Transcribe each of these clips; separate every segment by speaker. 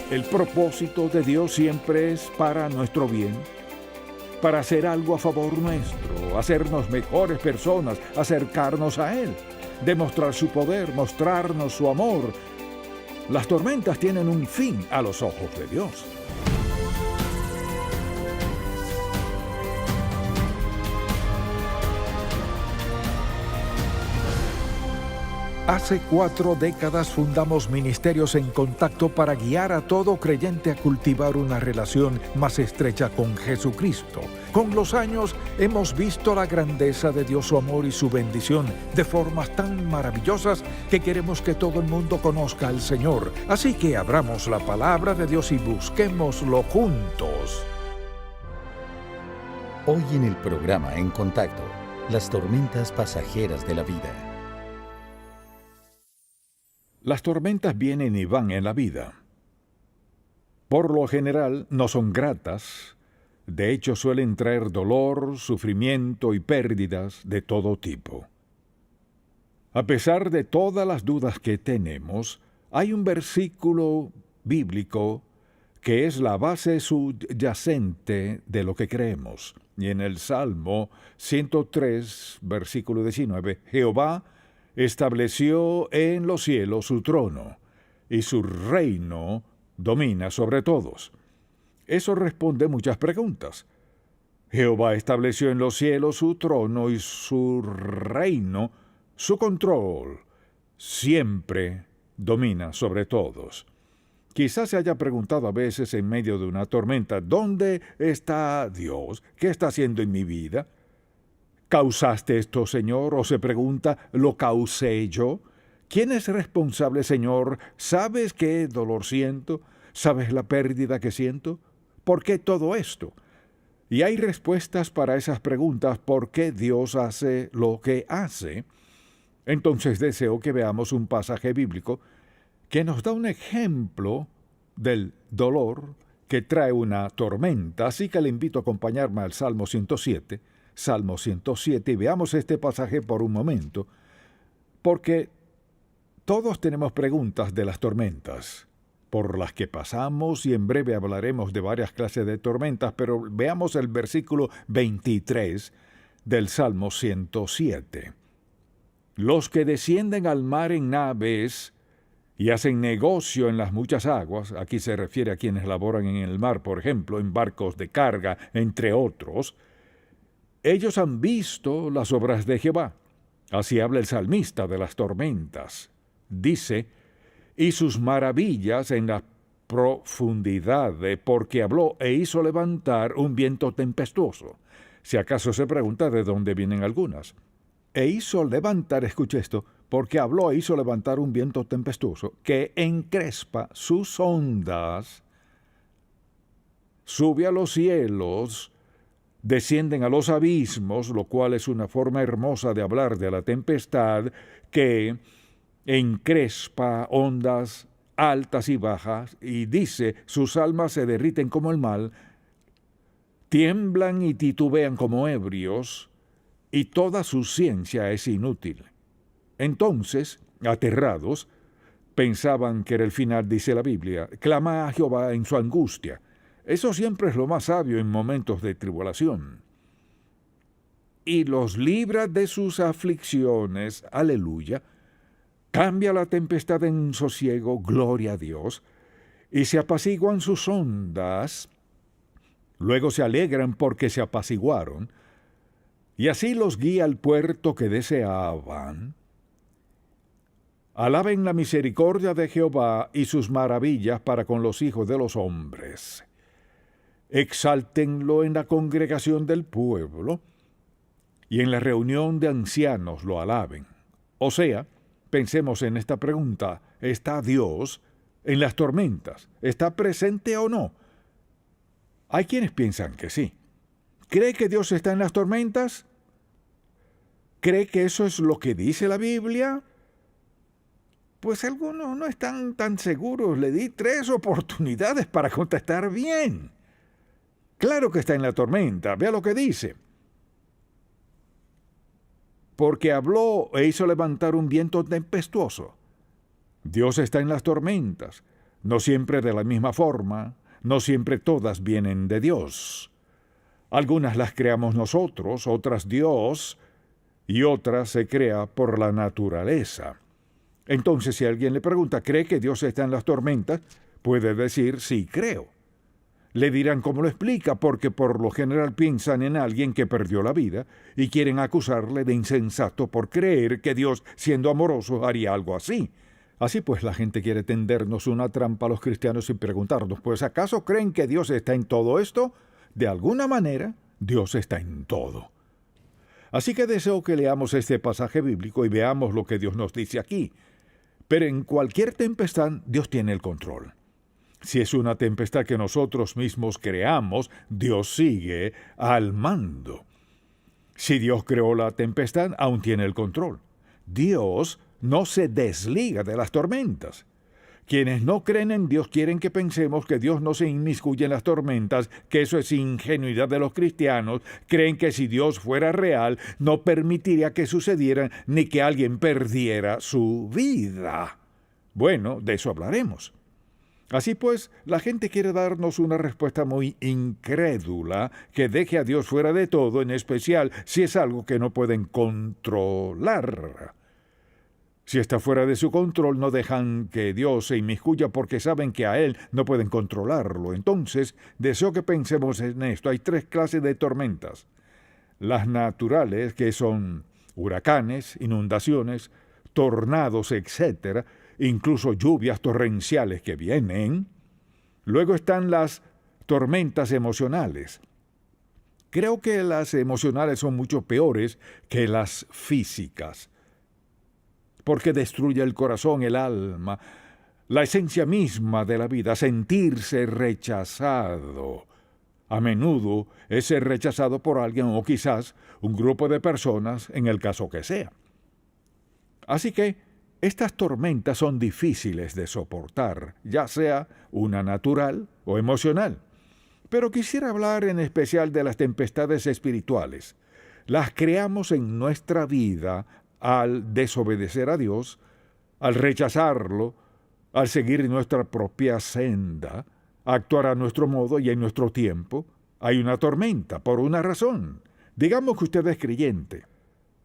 Speaker 1: El propósito de Dios siempre es para nuestro bien, para hacer algo a favor nuestro, hacernos mejores personas, acercarnos a Él, demostrar su poder, mostrarnos su amor. Las tormentas tienen un fin a los ojos de Dios. Hace 4 décadas fundamos Ministerios en Contacto para guiar a todo creyente a cultivar una relación más estrecha con Jesucristo. Con los años hemos visto la grandeza de Dios, su amor y su bendición de formas tan maravillosas que queremos que todo el mundo conozca al Señor. Así que abramos la palabra de Dios y busquémoslo juntos.
Speaker 2: Hoy en el programa En Contacto, las tormentas pasajeras de la vida.
Speaker 1: Las tormentas vienen y van en la vida. Por lo general no son gratas, de hecho suelen traer dolor, sufrimiento y pérdidas de todo tipo. A pesar de todas las dudas que tenemos, hay un versículo bíblico que es la base subyacente de lo que creemos. Y en el Salmo 103, versículo 19, Jehová estableció en los cielos su trono, y su reino domina sobre todos. Eso responde muchas preguntas. Jehová estableció en los cielos su trono y su reino, su control, siempre domina sobre todos. Quizás se haya preguntado a veces en medio de una tormenta, ¿dónde está Dios? ¿Qué está haciendo en mi vida? ¿Causaste esto, Señor? O se pregunta, ¿lo causé yo? ¿Quién es responsable, Señor? ¿Sabes qué dolor siento? ¿Sabes la pérdida que siento? ¿Por qué todo esto? Y hay respuestas para esas preguntas, ¿por qué Dios hace lo que hace? Entonces deseo que veamos un pasaje bíblico que nos da un ejemplo del dolor que trae una tormenta, así que le invito a acompañarme al Salmo 107, y veamos este pasaje por un momento, porque todos tenemos preguntas de las tormentas, por las que pasamos, y en breve hablaremos de varias clases de tormentas, pero veamos el versículo 23 del Salmo 107. Los que descienden al mar en naves y hacen negocio en las muchas aguas, aquí se refiere a quienes laboran en el mar, por ejemplo, en barcos de carga, entre otros, ellos han visto las obras de Jehová. Así habla el salmista de las tormentas. Dice, y sus maravillas en la profundidad, porque habló e hizo levantar un viento tempestuoso. Si acaso se pregunta de dónde vienen algunas. E hizo levantar, escuche esto, porque habló e hizo levantar un viento tempestuoso que encrespa sus ondas, sube a los cielos, descienden a los abismos, lo cual es una forma hermosa de hablar de la tempestad que encrespa ondas altas y bajas, y dice, sus almas se derriten como el mal, tiemblan y titubean como ebrios, y toda su ciencia es inútil. Entonces, aterrados, pensaban que era el final, dice la Biblia, clama a Jehová en su angustia. Eso siempre es lo más sabio en momentos de tribulación. Y los libra de sus aflicciones, aleluya. Cambia la tempestad en sosiego, gloria a Dios. Y se apaciguan sus ondas, luego se alegran porque se apaciguaron. Y así los guía al puerto que deseaban. Alaben la misericordia de Jehová y sus maravillas para con los hijos de los hombres. Exáltenlo en la congregación del pueblo, y en la reunión de ancianos lo alaben. O sea, pensemos en esta pregunta, ¿está Dios en las tormentas? ¿Está presente o no? Hay quienes piensan que sí. ¿Cree que Dios está en las tormentas? ¿Cree que eso es lo que dice la Biblia? Pues algunos no están tan seguros. Le di 3 oportunidades para contestar bien. Claro que está en la tormenta. Vea lo que dice. Porque habló e hizo levantar un viento tempestuoso. Dios está en las tormentas. no siempre de la misma forma, no siempre todas vienen de Dios. Algunas las creamos nosotros, otras Dios, y otras se crea por la naturaleza. Entonces, si alguien le pregunta, ¿cree que Dios está en las tormentas?, puede decir, sí, creo. Le dirán cómo lo explica, porque por lo general piensan en alguien que perdió la vida y quieren acusarle de insensato por creer que Dios, siendo amoroso, haría algo así. Así pues, la gente quiere tendernos una trampa a los cristianos y preguntarnos, pues, ¿acaso creen que Dios está en todo esto? De alguna manera, Dios está en todo. Así que deseo que leamos este pasaje bíblico y veamos lo que Dios nos dice aquí. Pero en cualquier tempestad, Dios tiene el control. Si es una tempestad que nosotros mismos creamos, Dios sigue al mando. Si Dios creó la tempestad, aún tiene el control. Dios no se desliga de las tormentas. Quienes no creen en Dios quieren que pensemos que Dios no se inmiscuye en las tormentas, que eso es ingenuidad de los cristianos. Creen que si Dios fuera real, no permitiría que sucedieran ni que alguien perdiera su vida. Bueno, de eso hablaremos. Así pues, la gente quiere darnos una respuesta muy incrédula que deje a Dios fuera de todo, en especial si es algo que no pueden controlar. Si está fuera de su control, no dejan que Dios se inmiscuya porque saben que a Él no pueden controlarlo. Entonces, deseo que pensemos en esto. Hay 3 clases de tormentas. Las naturales, que son huracanes, inundaciones, tornados, etc., incluso lluvias torrenciales que vienen. Luego están las tormentas emocionales. Creo que las emocionales son mucho peores que las físicas, porque destruye el corazón, el alma, la esencia misma de la vida, sentirse rechazado. A menudo es ser rechazado por alguien o quizás un grupo de personas, en el caso que sea. Así que estas tormentas son difíciles de soportar, ya sea una natural o emocional. Pero quisiera hablar en especial de las tempestades espirituales. Las creamos en nuestra vida al desobedecer a Dios, al rechazarlo, al seguir nuestra propia senda, actuar a nuestro modo y en nuestro tiempo. Hay una tormenta por una razón. Digamos que usted es creyente.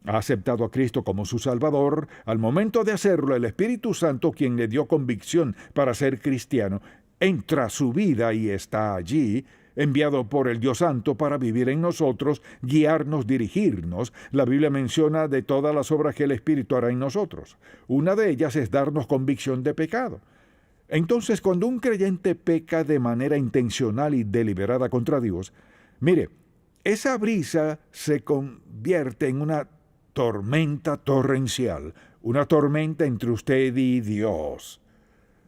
Speaker 1: Ha aceptado a Cristo como su Salvador. Al momento de hacerlo, el Espíritu Santo, quien le dio convicción para ser cristiano, entra a su vida y está allí, enviado por el Dios Santo para vivir en nosotros, guiarnos, dirigirnos. La Biblia menciona de todas las obras que el Espíritu hará en nosotros. Una de ellas es darnos convicción de pecado. Entonces, cuando un creyente peca de manera intencional y deliberada contra Dios, mire, esa brisa se convierte en una tormenta torrencial, una tormenta entre usted y Dios.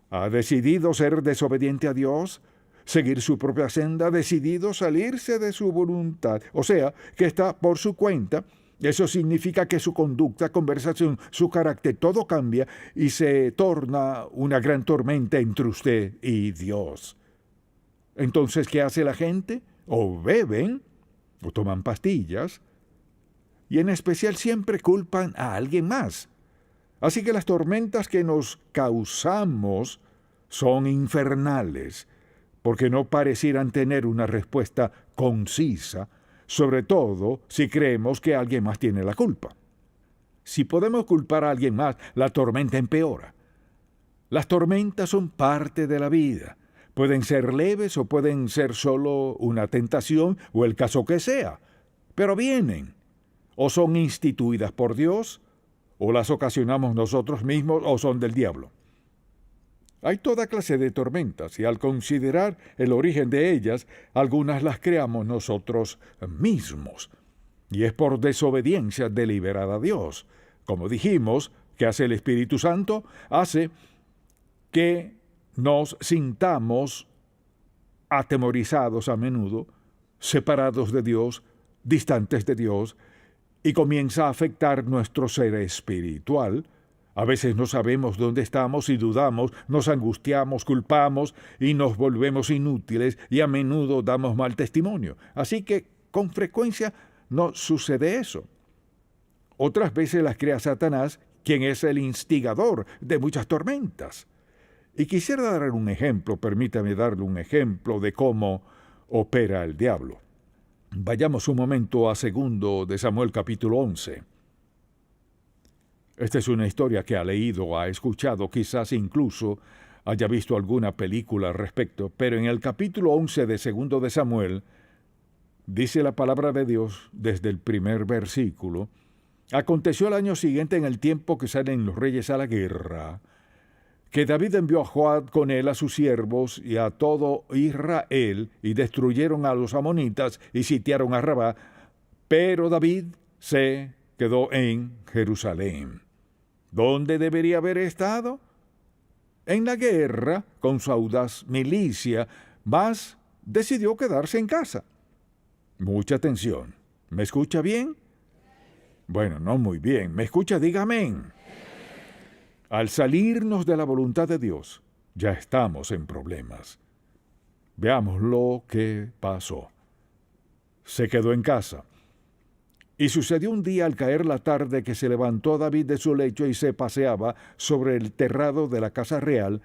Speaker 1: ¿Ha decidido ser desobediente a Dios? ¿Seguir su propia senda? ¿Ha decidido salirse de su voluntad? O sea, que está por su cuenta. Eso significa que su conducta, conversación, su carácter, todo cambia y se torna una gran tormenta entre usted y Dios. Entonces, ¿qué hace la gente? O beben, o toman pastillas, y en especial siempre culpan a alguien más. Así que las tormentas que nos causamos son infernales, porque no parecieran tener una respuesta concisa, sobre todo si creemos que alguien más tiene la culpa. Si podemos culpar a alguien más, la tormenta empeora. Las tormentas son parte de la vida. Pueden ser leves o pueden ser solo una tentación o el caso que sea, pero vienen. O son instituidas por Dios, o las ocasionamos nosotros mismos, o son del diablo. Hay toda clase de tormentas, y al considerar el origen de ellas, algunas las creamos nosotros mismos. Y es por desobediencia deliberada a Dios. Como dijimos, ¿qué hace el Espíritu Santo? Hace que nos sintamos atemorizados a menudo, separados de Dios, distantes de Dios, y comienza a afectar nuestro ser espiritual. A veces no sabemos dónde estamos y dudamos, nos angustiamos, culpamos y nos volvemos inútiles y a menudo damos mal testimonio. Así que con frecuencia no sucede eso. Otras veces las crea Satanás, quien es el instigador de muchas tormentas. Y quisiera dar un ejemplo, permítame darle un ejemplo de cómo opera el diablo. Vayamos un momento a 2 de Samuel capítulo 11. Esta es una historia que ha leído, ha escuchado, quizás incluso haya visto alguna película al respecto, pero en el capítulo 11 de 2 de Samuel, dice la palabra de Dios desde el primer versículo: aconteció el año siguiente, en el tiempo que salen los reyes a la guerra, que David envió a Joab con él a sus siervos y a todo Israel, y destruyeron a los amonitas y sitiaron a Rabá, pero David se quedó en Jerusalén. ¿Dónde debería haber estado? En la guerra con su audaz milicia, mas decidió quedarse en casa. Mucha atención. ¿Me escucha bien? Bueno, no muy bien. ¿Me escucha? Diga amén. Al salirnos de la voluntad de Dios, ya estamos en problemas. Veamos lo que pasó. Se quedó en casa. Y sucedió un día al caer la tarde que se levantó David de su lecho y se paseaba sobre el terrado de la casa real,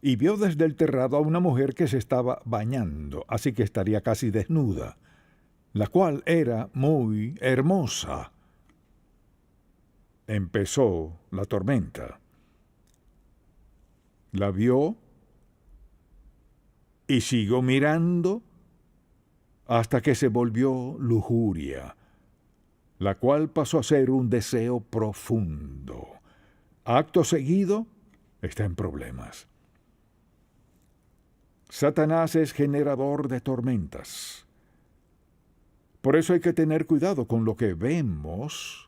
Speaker 1: y vio desde el terrado a una mujer que se estaba bañando, así que estaría casi desnuda, la cual era muy hermosa. Empezó la tormenta. La vio y siguió mirando hasta que se volvió lujuria, la cual pasó a ser un deseo profundo. Acto seguido, está en problemas. Satanás es generador de tormentas. Por eso hay que tener cuidado con lo que vemos,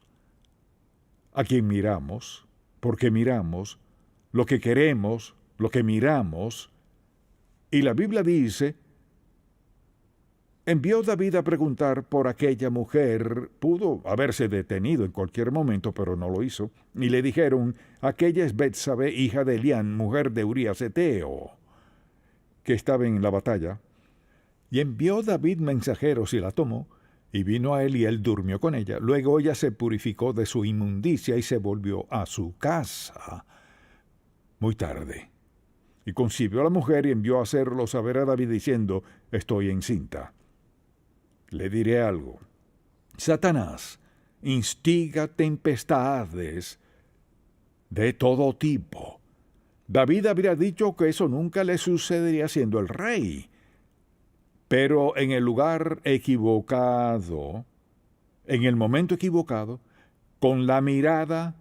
Speaker 1: a quien miramos, porque miramos, lo que queremos, lo que miramos. Y la Biblia dice: envió David a preguntar por aquella mujer. Pudo haberse detenido en cualquier momento, pero no lo hizo. Y le dijeron: aquella es Betsabé, hija de Elián, mujer de Urías Eteo, que estaba en la batalla. Y envió David mensajeros y la tomó, y vino a él y él durmió con ella. Luego ella se purificó de su inmundicia y se volvió a su casa muy tarde. Y concibió a la mujer y envió a hacerlo saber a David diciendo: estoy encinta. Le diré algo. Satanás instiga tempestades de todo tipo. David habría dicho que eso nunca le sucedería siendo el rey. Pero en el lugar equivocado, en el momento equivocado, con la mirada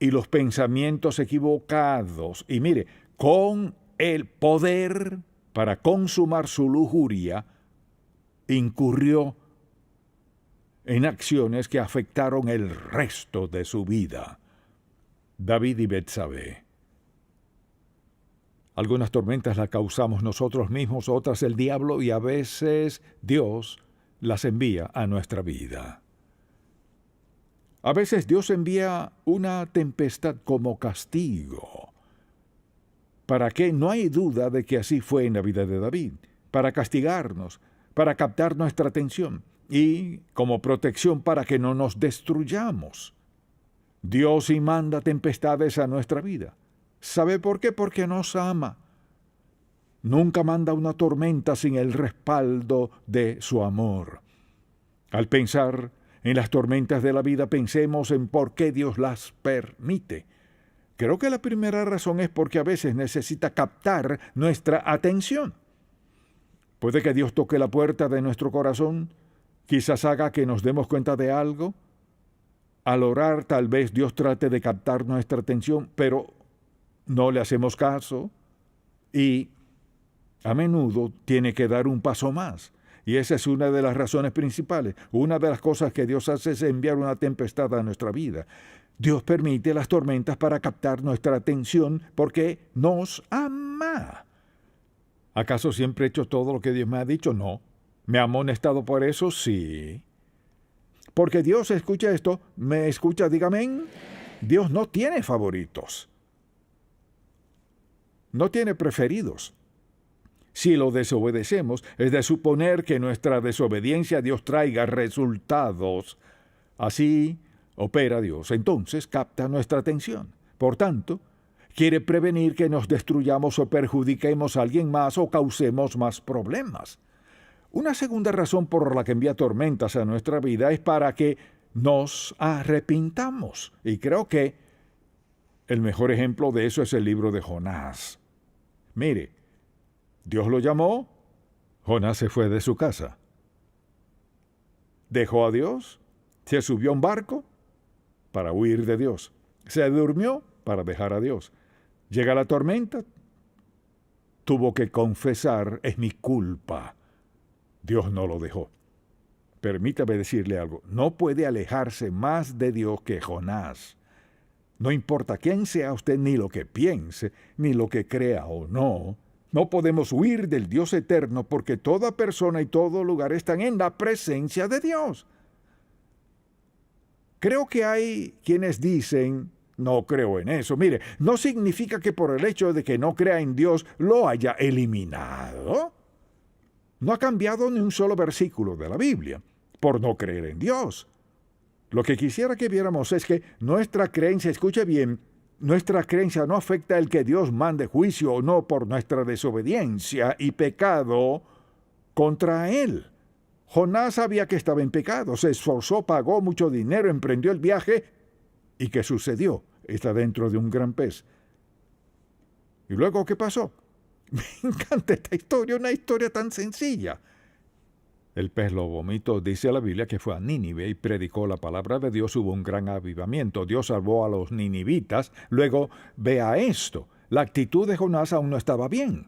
Speaker 1: y los pensamientos equivocados, y mire, con el poder para consumar su lujuria, incurrió en acciones que afectaron el resto de su vida. David y Betsabé. Algunas tormentas las causamos nosotros mismos, otras el diablo, y a veces Dios las envía a nuestra vida. A veces Dios envía una tempestad como castigo. ¿Para qué? No hay duda de que así fue en la vida de David. Para castigarnos, para captar nuestra atención y como protección para que no nos destruyamos. Dios sí manda tempestades a nuestra vida. ¿Sabe por qué? Porque nos ama. Nunca manda una tormenta sin el respaldo de su amor. Al pensar en las tormentas de la vida, pensemos en por qué Dios las permite. Creo que la primera razón es porque a veces necesita captar nuestra atención. Puede que Dios toque la puerta de nuestro corazón, quizás haga que nos demos cuenta de algo. Al orar, tal vez Dios trate de captar nuestra atención, pero no le hacemos caso y a menudo tiene que dar un paso más. Y esa es una de las razones principales. Una de las cosas que Dios hace es enviar una tempestad a nuestra vida. Dios permite las tormentas para captar nuestra atención porque nos ama. ¿Acaso siempre he hecho todo lo que Dios me ha dicho? No. ¿Me ha amonestado por eso? Sí. Porque Dios escucha esto. ¿Me escucha? Dígame. Dios no tiene favoritos. No tiene preferidos. Si lo desobedecemos, es de suponer que nuestra desobediencia a Dios traiga resultados. Así opera Dios. Entonces capta nuestra atención. Por tanto, Quiere prevenir que nos destruyamos o perjudiquemos a alguien más o causemos más problemas. Una segunda razón por la que envía tormentas a nuestra vida es para que nos arrepintamos. Y creo que el mejor ejemplo de eso es el libro de Jonás. Mire, Dios lo llamó, Jonás se fue de su casa. Dejó a Dios, se subió a un barco para huir de Dios. Se durmió para dejar a Dios. Llega la tormenta, tuvo que confesar, es mi culpa. Dios no lo dejó. Permítame decirle algo, no puede alejarse más de Dios que Jonás. No importa quién sea usted, ni lo que piense, ni lo que crea o no, no podemos huir del Dios eterno porque toda persona y todo lugar están en la presencia de Dios. Creo que hay quienes dicen, no creo en eso. Mire, no significa que por el hecho de que no crea en Dios lo haya eliminado. No ha cambiado ni un solo versículo de la Biblia por no creer en Dios. Lo que quisiera que viéramos es que nuestra creencia, escuche bien, nuestra creencia no afecta el que Dios mande juicio o no por nuestra desobediencia y pecado contra Él. Jonás sabía que estaba en pecado, se esforzó, pagó mucho dinero, emprendió el viaje. ¿Y qué sucedió? Está dentro de un gran pez. ¿Y luego qué pasó? Me encanta esta historia, una historia tan sencilla. El pez lo vomitó, dice la Biblia que fue a Nínive y predicó la palabra de Dios, hubo un gran avivamiento. Dios salvó a los ninivitas. Luego, vea esto, la actitud de Jonás aún no estaba bien,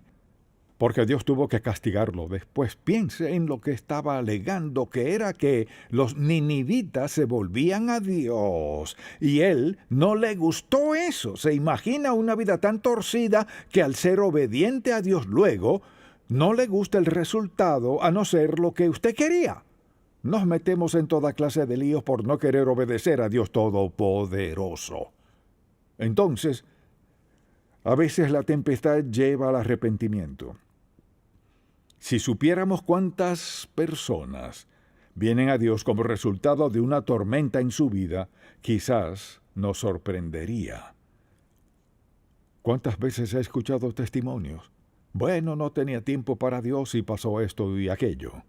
Speaker 1: porque Dios tuvo que castigarlo. Después piense en lo que estaba alegando, que era que los ninivitas se volvían a Dios, y él no le gustó eso. Se imagina una vida tan torcida que al ser obediente a Dios luego, no le gusta el resultado a no ser lo que usted quería. Nos metemos en toda clase de líos por no querer obedecer a Dios Todopoderoso. Entonces, a veces la tempestad lleva al arrepentimiento. Si supiéramos cuántas personas vienen a Dios como resultado de una tormenta en su vida, quizás nos sorprendería. ¿Cuántas veces he escuchado testimonios? Bueno, no tenía tiempo para Dios y pasó esto y aquello.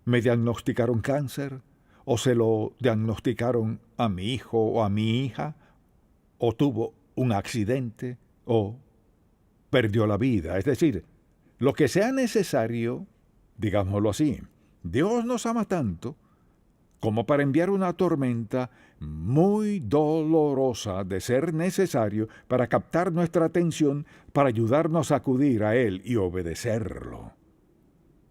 Speaker 1: Me diagnosticaron cáncer, o se lo diagnosticaron a mi hijo o a mi hija, o tuvo un accidente, o perdió la vida. Es decir, lo que sea necesario, digámoslo así. Dios nos ama tanto como para enviar una tormenta muy dolorosa de ser necesario para captar nuestra atención, para ayudarnos a acudir a Él y obedecerlo.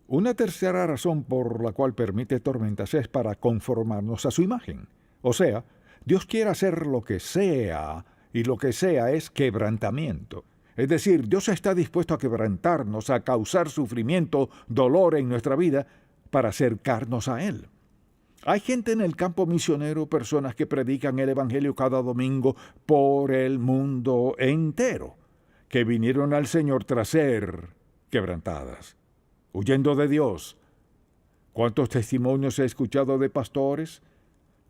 Speaker 1: Una tercera razón por la cual permite tormentas es para conformarnos a su imagen. O sea, Dios quiere hacer lo que sea, y lo que sea es quebrantamiento. Es decir, Dios está dispuesto a quebrantarnos, a causar sufrimiento, dolor en nuestra vida, para acercarnos a Él. Hay gente en el campo misionero, personas que predican el Evangelio cada domingo por el mundo entero, que vinieron al Señor tras ser quebrantadas, huyendo de Dios. ¿Cuántos testimonios he escuchado de pastores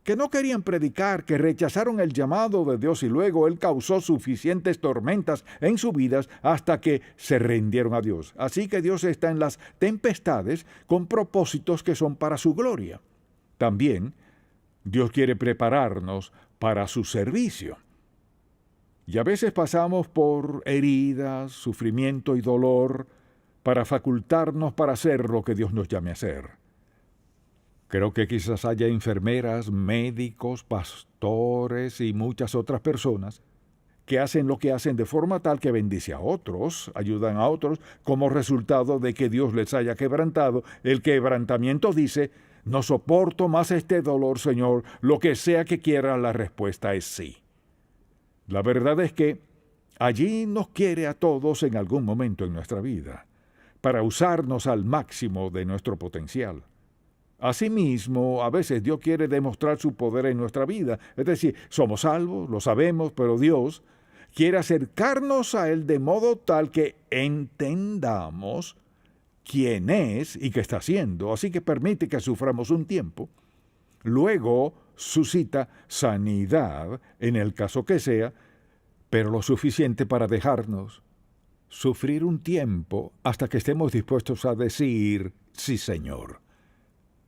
Speaker 1: que no querían predicar, que rechazaron el llamado de Dios y luego Él causó suficientes tormentas en sus vidas hasta que se rindieron a Dios? Así que Dios está en las tempestades con propósitos que son para su gloria. También Dios quiere prepararnos para su servicio. Y a veces pasamos por heridas, sufrimiento y dolor para facultarnos para hacer lo que Dios nos llame a hacer. Creo que quizás haya enfermeras, médicos, pastores y muchas otras personas que hacen lo que hacen de forma tal que bendice a otros, ayudan a otros, como resultado de que Dios les haya quebrantado. El quebrantamiento dice: no soporto más este dolor, Señor, lo que sea que quiera, la respuesta es sí. La verdad es que allí nos quiere a todos en algún momento en nuestra vida, para usarnos al máximo de nuestro potencial. Asimismo, a veces Dios quiere demostrar su poder en nuestra vida. Es decir, somos salvos, lo sabemos, pero Dios quiere acercarnos a Él de modo tal que entendamos quién es y qué está haciendo. Así que permite que suframos un tiempo. Luego suscita sanidad, en el caso que sea, pero lo suficiente para dejarnos sufrir un tiempo hasta que estemos dispuestos a decir, sí, Señor.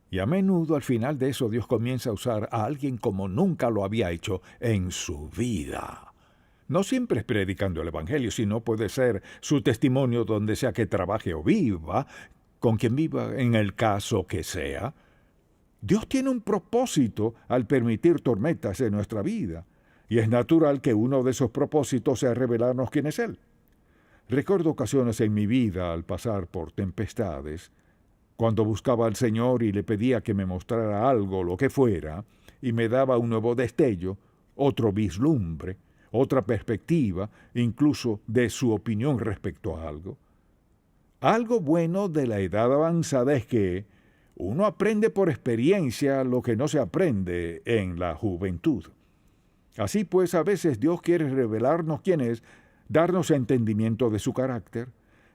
Speaker 1: Y a menudo al final de eso Dios comienza a usar a alguien como nunca lo había hecho en su vida. No siempre es predicando el Evangelio, sino puede ser su testimonio donde sea que trabaje o viva, con quien viva en el caso que sea. Dios tiene un propósito al permitir tormentas en nuestra vida, y es natural que uno de esos propósitos sea revelarnos quién es Él. Recuerdo ocasiones en mi vida al pasar por tempestades, cuando buscaba al Señor y le pedía que me mostrara algo, lo que fuera, y me daba un nuevo destello, otro vislumbre, otra perspectiva, incluso de su opinión respecto a algo. Algo bueno de la edad avanzada es que uno aprende por experiencia lo que no se aprende en la juventud. Así pues, a veces Dios quiere revelarnos quién es, darnos entendimiento de su carácter.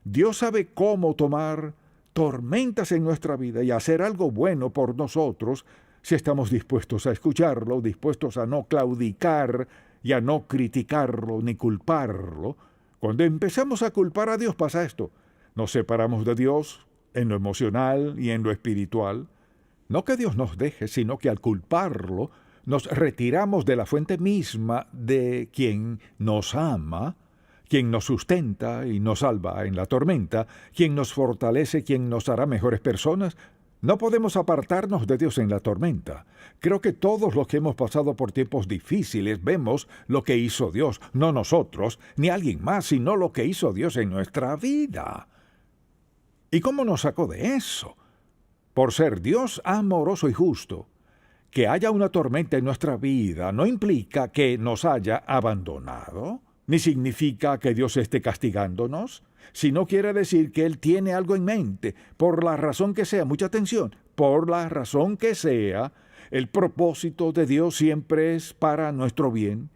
Speaker 1: Dios sabe cómo tomar tormentas en nuestra vida y hacer algo bueno por nosotros si estamos dispuestos a escucharlo, dispuestos a no claudicar y a no criticarlo ni culparlo. Cuando empezamos a culpar a Dios pasa esto. Nos separamos de Dios en lo emocional y en lo espiritual. No que Dios nos deje, sino que al culparlo nos retiramos de la fuente misma de quien nos ama, quien nos sustenta y nos salva en la tormenta, quien nos fortalece, quien nos hará mejores personas. No podemos apartarnos de Dios en la tormenta. Creo que todos los que hemos pasado por tiempos difíciles vemos lo que hizo Dios, no nosotros, ni alguien más, sino lo que hizo Dios en nuestra vida. ¿Y cómo nos sacó de eso? Por ser Dios amoroso y justo. Que haya una tormenta en nuestra vida no implica que nos haya abandonado, ni significa que Dios esté castigándonos, sino quiere decir que Él tiene algo en mente, por la razón que sea, mucha atención, por la razón que sea, el propósito de Dios siempre es para nuestro bien,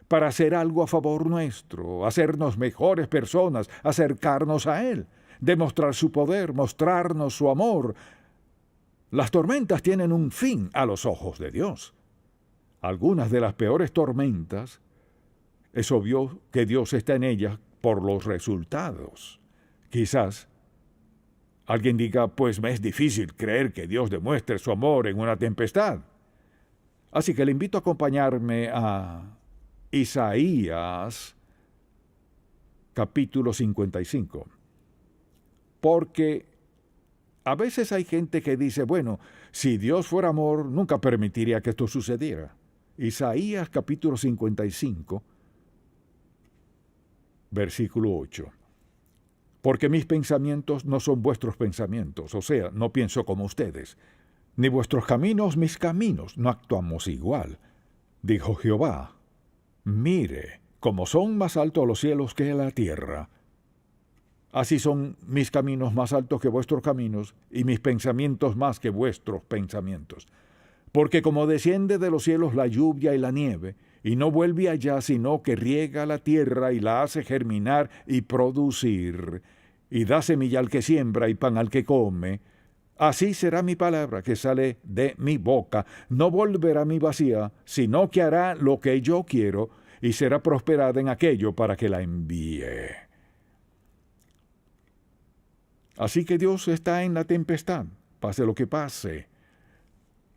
Speaker 1: para hacer algo a favor nuestro, hacernos mejores personas, acercarnos a Él, demostrar su poder, mostrarnos su amor. Las tormentas tienen un fin a los ojos de Dios. Algunas de las peores tormentas, es obvio que Dios está en ellas por los resultados. Quizás alguien diga, pues me es difícil creer que Dios demuestre su amor en una tempestad. Así que le invito a acompañarme a Isaías, capítulo 55. Porque a veces hay gente que dice, bueno, si Dios fuera amor, nunca permitiría que esto sucediera. Isaías, capítulo 55, versículo 8. Porque mis pensamientos no son vuestros pensamientos, o sea, no pienso como ustedes, ni vuestros caminos mis caminos, no actuamos igual. Dijo Jehová, mire, como son más altos los cielos que la tierra, así son mis caminos más altos que vuestros caminos, y mis pensamientos más que vuestros pensamientos. Porque como desciende de los cielos la lluvia y la nieve, y no vuelve allá, sino que riega la tierra y la hace germinar y producir, y da semilla al que siembra y pan al que come, así será mi palabra que sale de mi boca. No volverá a mí vacía, sino que hará lo que yo quiero, y será prosperada en aquello para que la envíe. Así que Dios está en la tempestad, pase lo que pase.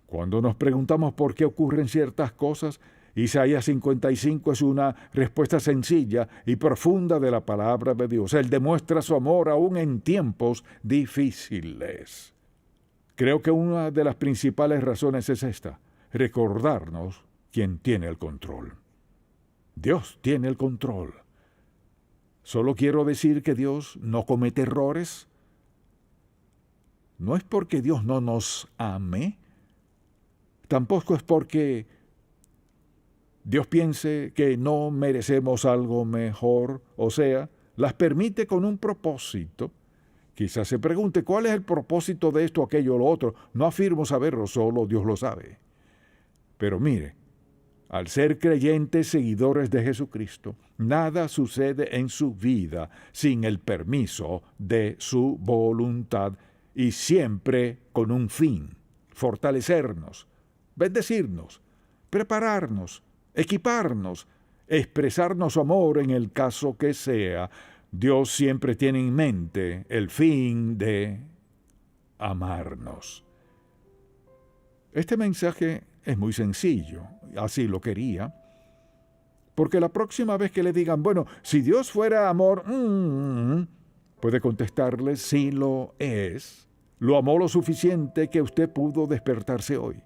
Speaker 1: Cuando nos preguntamos por qué ocurren ciertas cosas, Isaías 55 es una respuesta sencilla y profunda de la palabra de Dios. Él demuestra su amor aún en tiempos difíciles. Creo que una de las principales razones es esta: recordarnos quién tiene el control. Dios tiene el control. Solo quiero decir que Dios no comete errores. No es porque Dios no nos ame, tampoco es porque Dios piense que no merecemos algo mejor, o sea, las permite con un propósito. Quizás se pregunte, ¿cuál es el propósito de esto, aquello o lo otro? No afirmo saberlo, solo Dios lo sabe. Pero mire, al ser creyentes seguidores de Jesucristo, nada sucede en su vida sin el permiso de su voluntad y siempre con un fin: fortalecernos, bendecirnos, prepararnos, equiparnos expresarnos su amor en el caso que sea, Dios siempre tiene en mente el fin de amarnos. Este mensaje es muy sencillo, así lo quería, porque la próxima vez que le digan, bueno, si Dios fuera amor, puede contestarle, sí lo es. Lo amó lo suficiente que usted pudo despertarse hoy.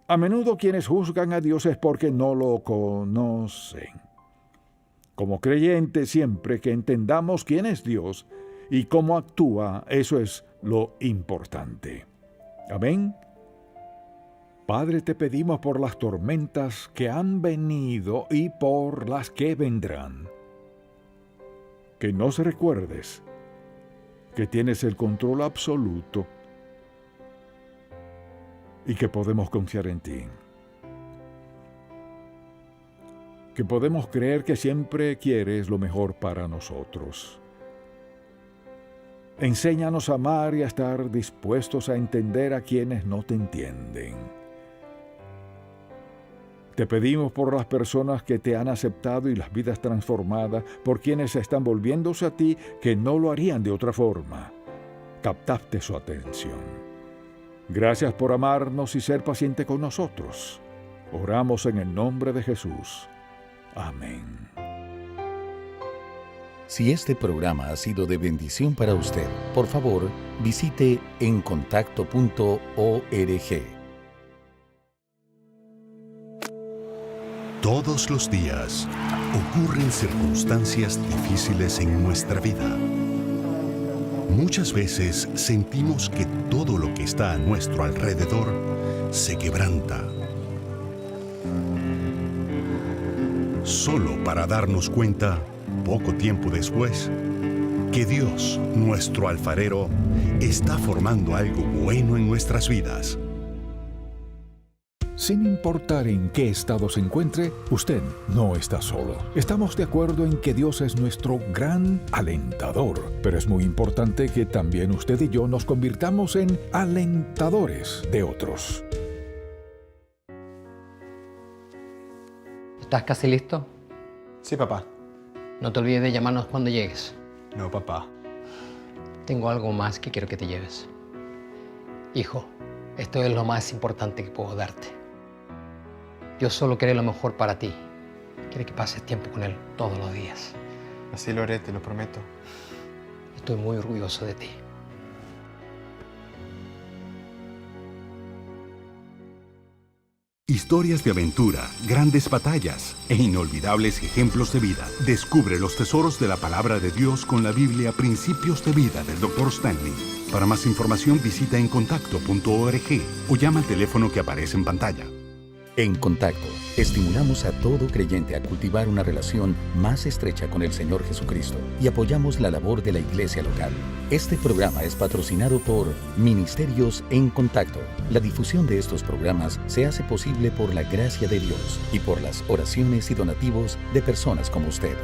Speaker 1: A menudo quienes juzgan a Dios es porque no lo conocen. Como creyentes, siempre que entendamos quién es Dios y cómo actúa, eso es lo importante. Amén. Padre, te pedimos por las tormentas que han venido y por las que vendrán, que nos recuerdes que tienes el control absoluto y que podemos confiar en ti. Que podemos creer que siempre quieres lo mejor para nosotros. Enséñanos a amar y a estar dispuestos a entender a quienes no te entienden. Te pedimos por las personas que te han aceptado y las vidas transformadas, por quienes están volviéndose a ti, que no lo harían de otra forma. Captaste su atención. Gracias por amarnos y ser paciente con nosotros. Oramos en el nombre de Jesús. Amén.
Speaker 2: Si este programa ha sido de bendición para usted, por favor, visite encontacto.org.
Speaker 3: Todos los días ocurren circunstancias difíciles en nuestra vida. Muchas veces sentimos que todo lo que está a nuestro alrededor se quebranta. Solo para darnos cuenta, poco tiempo después, que Dios, nuestro alfarero, está formando algo bueno en nuestras vidas.
Speaker 1: Sin importar en qué estado se encuentre, usted no está solo. Estamos de acuerdo en que Dios es nuestro gran alentador, pero es muy importante que también usted y yo nos convirtamos en alentadores de otros.
Speaker 4: ¿Estás casi listo?
Speaker 5: Sí, papá.
Speaker 4: No te olvides de llamarnos cuando llegues.
Speaker 5: No, papá.
Speaker 4: Tengo algo más que quiero que te lleves. Hijo, esto es lo más importante que puedo darte. Dios solo quiere lo mejor para ti. Quiere que pases tiempo con Él todos los días.
Speaker 5: Así lo haré, te lo prometo.
Speaker 4: Estoy muy orgulloso de ti.
Speaker 3: Historias de aventura, grandes batallas e inolvidables ejemplos de vida. Descubre los tesoros de la palabra de Dios con la Biblia Principios de Vida del Dr. Stanley. Para más información visita encontacto.org o llama al teléfono que aparece en pantalla.
Speaker 2: En Contacto, estimulamos a todo creyente a cultivar una relación más estrecha con el Señor Jesucristo y apoyamos la labor de la iglesia local. Este programa es patrocinado por Ministerios en Contacto. La difusión de estos programas se hace posible por la gracia de Dios y por las oraciones y donativos de personas como usted.